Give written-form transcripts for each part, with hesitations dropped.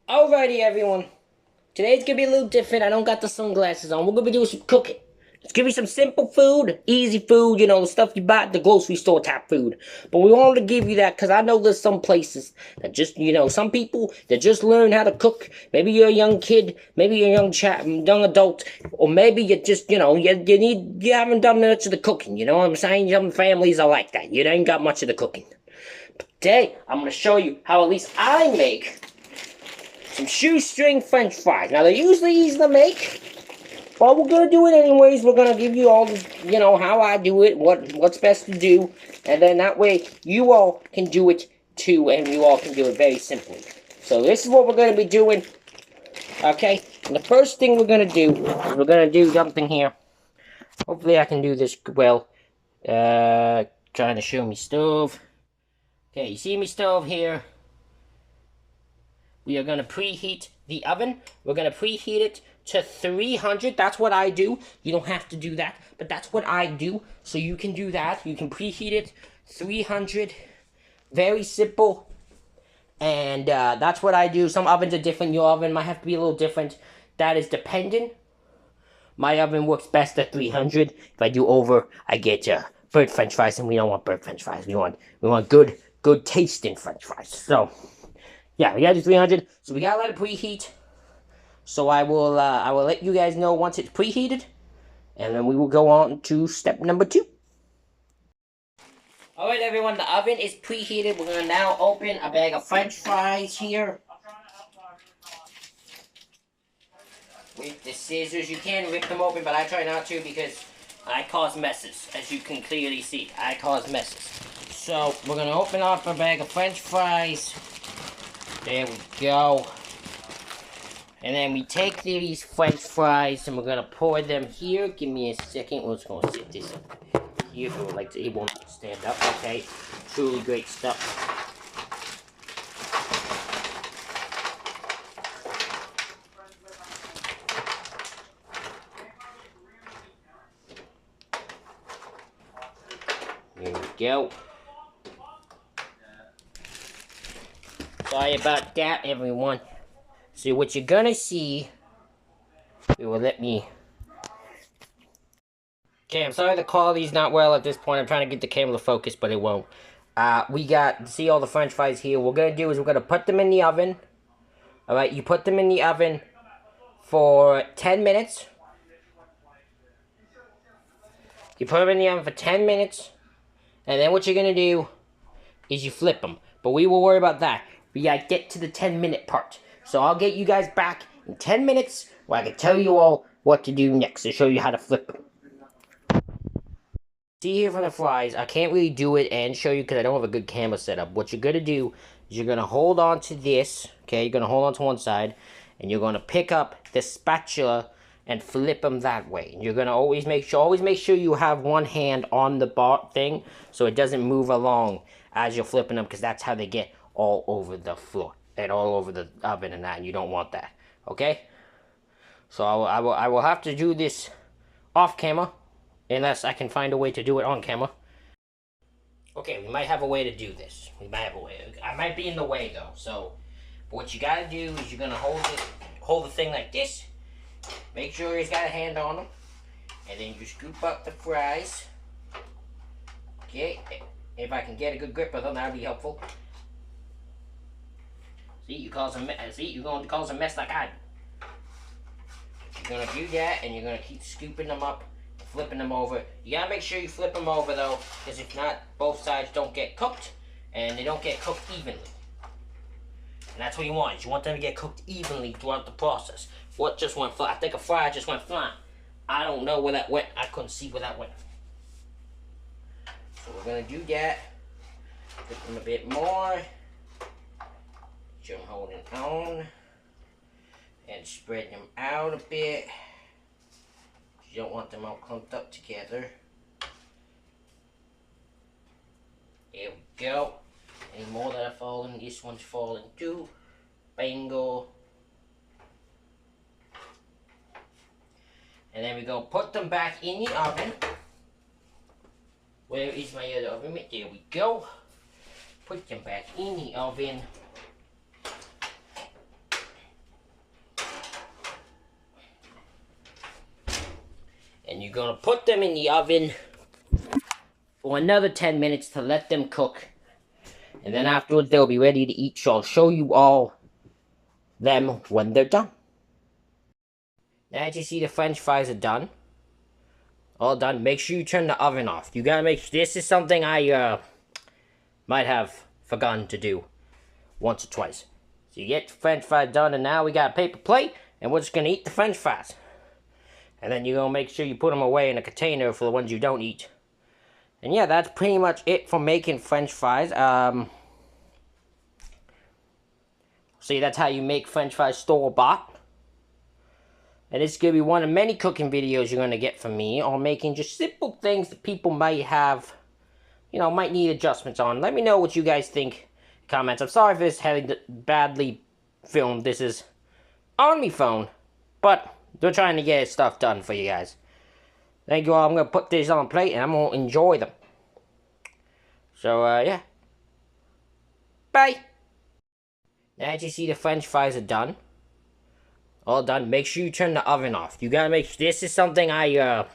Alrighty, everyone. Today's gonna be a little different. I don't got the sunglasses on. We're gonna be doing some cooking. Let's give you some simple food, easy food, the stuff you buy at the grocery store type food. But we wanted to give you that because I know there's some places that just, some people that just learn how to cook. Maybe you're a young kid, maybe you're a young adult, or maybe you just, you haven't done much of the cooking. You know what I'm saying? Some families are like that. You ain't got much of the cooking. Today, I'm gonna show you how at least I make some shoestring french fries. Now, they're usually easy to make, but we're gonna do it anyways. We're gonna give you all the, how I do it, what's best to do, and then that way you all can do it too, and you all can do it very simply. So this is what we're gonna be doing, okay? And the first thing we're gonna do is we're gonna do something here. Hopefully I can do this well. Trying to show me stove. Okay, you see me stove here? We are going to preheat the oven. We're going to preheat it to 300. That's what I do. You don't have to do that, but that's what I do. So you can do that. You can preheat it 300. Very simple. And that's what I do. Some ovens are different. Your oven might have to be a little different. That is dependent. My oven works best at 300. If I do over, I get burnt French fries, and we don't want burnt French fries. We want good tasting French fries. So yeah, we gotta do 300. So we gotta let it preheat. So I will let you guys know once it's preheated, and then we will go on to step number 2. All right, everyone, the oven is preheated. We're gonna now open a bag of French fries here. With the scissors, you can rip them open, but I try not to because I cause messes. As you can clearly see, I cause messes. So we're gonna open up a bag of French fries. There we go. And then we take these French fries and we're gonna pour them here. Give me a second. We're just gonna sit this here. If you would like to, it won't stand up. Okay, truly great stuff. Here we go. Sorry about that, everyone. So what you're gonna see, it will let me. Okay, I'm sorry the quality's not well at this point. I'm trying to get the camera to focus, but it won't. We got, see all the French fries here. What we're gonna do is we're gonna put them in the oven. All right, you put them in the oven for 10 minutes. You put them in the oven for 10 minutes, and then what you're gonna do is you flip them. But we will worry about that. We gotta get to the 10-minute part. So I'll get you guys back in 10 minutes where I can tell you all what to do next and show you how to flip them. See here for the fries, I can't really do it and show you because I don't have a good camera setup. What you're gonna do is you're gonna hold on to this, okay? You're gonna hold on to one side, and you're gonna pick up the spatula and flip them that way. You're gonna always make sure you have one hand on the bar thing so it doesn't move along as you're flipping them, because that's how they get all over the floor and all over the oven and that, and you don't want that. Okay? So I will have to do this off camera unless I can find a way to do it on camera. Okay, we might have a way to do this. We might have a way. I might be in the way though. So what you gotta do is you're gonna hold the thing like this. Make sure he's got a hand on them, and then you scoop up the fries. Okay, if I can get a good grip of them, that'll be helpful. See, you're going to cause a mess like I do. You're gonna do that, and you're gonna keep scooping them up, flipping them over. You gotta make sure you flip them over though, because if not, both sides don't get cooked, and they don't get cooked evenly. And that's what you want. You want them to get cooked evenly throughout the process. What just went fly? I think a fry just went flying. I don't know where that went. I couldn't see where that went. So we're gonna do that. Flip them a bit more. Get them holding on. And spread them out a bit. You don't want them all clumped up together. There we go. Any more that are falling? This one's falling too. Bingo. And then we're going to put them back in the oven. Where is my other oven mitt? There we go. Put them back in the oven. you're gonna put them in the oven for another 10 minutes to let them cook. And then afterwards they'll be ready to eat, so I'll show you all them when they're done. Now as you see, the french fries are done. All done. Make sure you turn the oven off. You gotta make sure. This is something I might have forgotten to do once or twice. So you get the french fries done, and now we got a paper plate, and we're just gonna eat the french fries. And then you're gonna make sure you put them away in a container for the ones you don't eat. And yeah, that's pretty much it for making french fries. See, that's how you make french fries store-bought. And this is going to be one of many cooking videos you're going to get from me on making just simple things that people might have, might need adjustments on. Let me know what you guys think in comments. I'm sorry for this having badly filmed. This is on my phone, but we're trying to get stuff done for you guys. Thank you all. I'm going to put these on a plate and I'm going to enjoy them. So, yeah. Bye. Now as you see, the french fries are done. All done. Make sure you turn the oven off. You gotta make sure. This is something I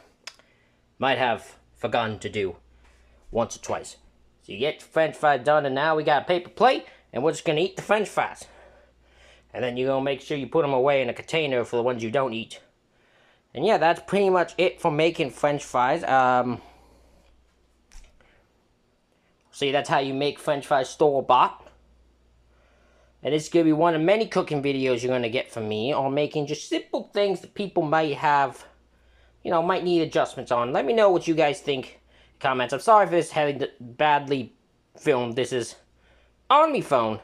might have forgotten to do once or twice. So you get the french fries done, and now we got a paper plate, and we're just gonna eat the french fries. And then you're gonna make sure you put them away in a container for the ones you don't eat. And yeah, that's pretty much it for making french fries. See, that's how you make french fries store-bought. And this is going to be one of many cooking videos you're going to get from me on making just simple things that people might have, might need adjustments on. Let me know what you guys think in comments. I'm sorry for this having badly filmed. This is on my phone,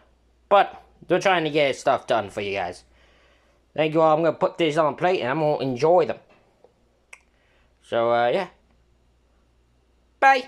but we're trying to get stuff done for you guys. Thank you all. I'm going to put these on a plate and I'm going to enjoy them. So, yeah. Bye.